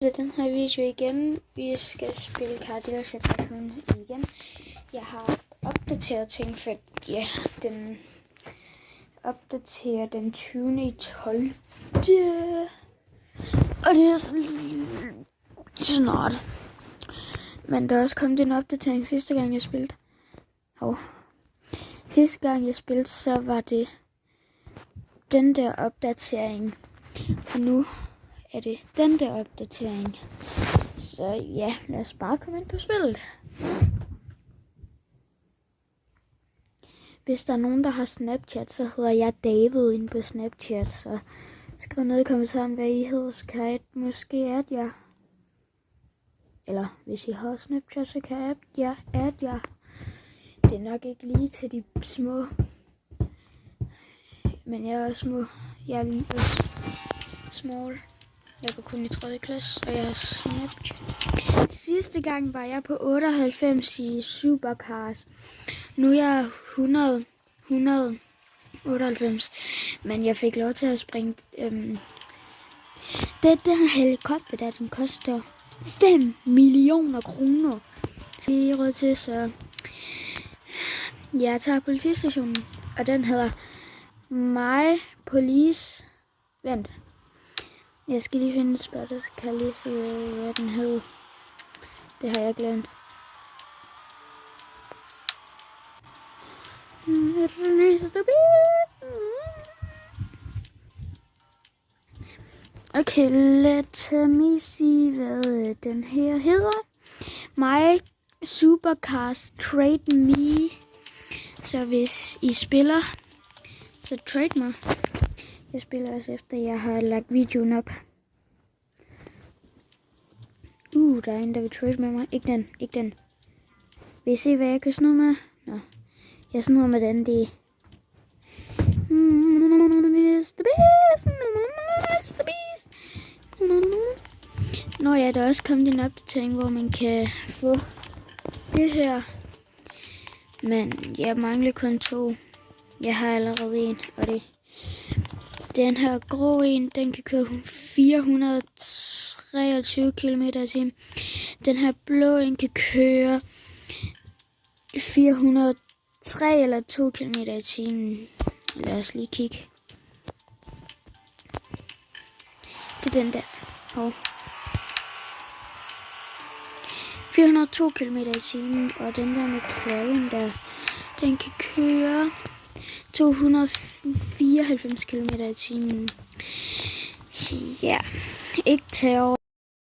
til den her video igen. Vi skal spille Cardinals Tycoon igen. Jeg har opdateret ting, for ja, den opdaterer den 20.12. Og det er snart. Men der er også kommet en opdatering sidste gang jeg spillede. Sidste gang jeg spillede, så var det den der opdatering. Og nu er det den der opdatering. Så ja, lad os bare komme ind på spillet. Hvis der er nogen, der har Snapchat, så hedder jeg David inde på Snapchat. Så skriv ned i kommentaren, hvad I hedder, så kan jeg måske adde jer. Eller hvis I har Snapchat, så kan jeg adde jer. Det er nok ikke lige til de små. Men jeg er også små. Jeg er lige small. Jeg går kun i 3. klasse, og jeg har Snapchat. Sidste gang var jeg på 98 i Supercars. Nu er jeg 198. Men jeg fik lov til at springe. Den helikopter der, den koster 5 millioner kroner. Så jeg råd til, så jeg tager politistationen. Og den hedder My Police. Vent. Jeg skal lige finde et spørg, så kan jeg lige se, hvad den hed. Det har jeg glemt. Okay, let me see, hvad den her hedder. My Supercars Trade Me. Så hvis I spiller, så trade mig. Jeg spiller også efter, jeg har lagt videoen op. Der er en, der vil trade med mig. Ikke den. Vil I se, hvad jeg kan snyde med? Nå, jeg snyder med den, det. Nå ja, der er også kommet en opdatering, hvor man kan få det her. Men jeg mangler kun 2. Jeg har allerede en, og det. Den her grå en, den kan køre 423 km/t. Den her blå en kan køre 403 eller 2 km/t. Lad os lige kigge. Det er den der. 402 km/t. Og den der McLaren der, den kan køre 294 km/t. Ja, ikke terror.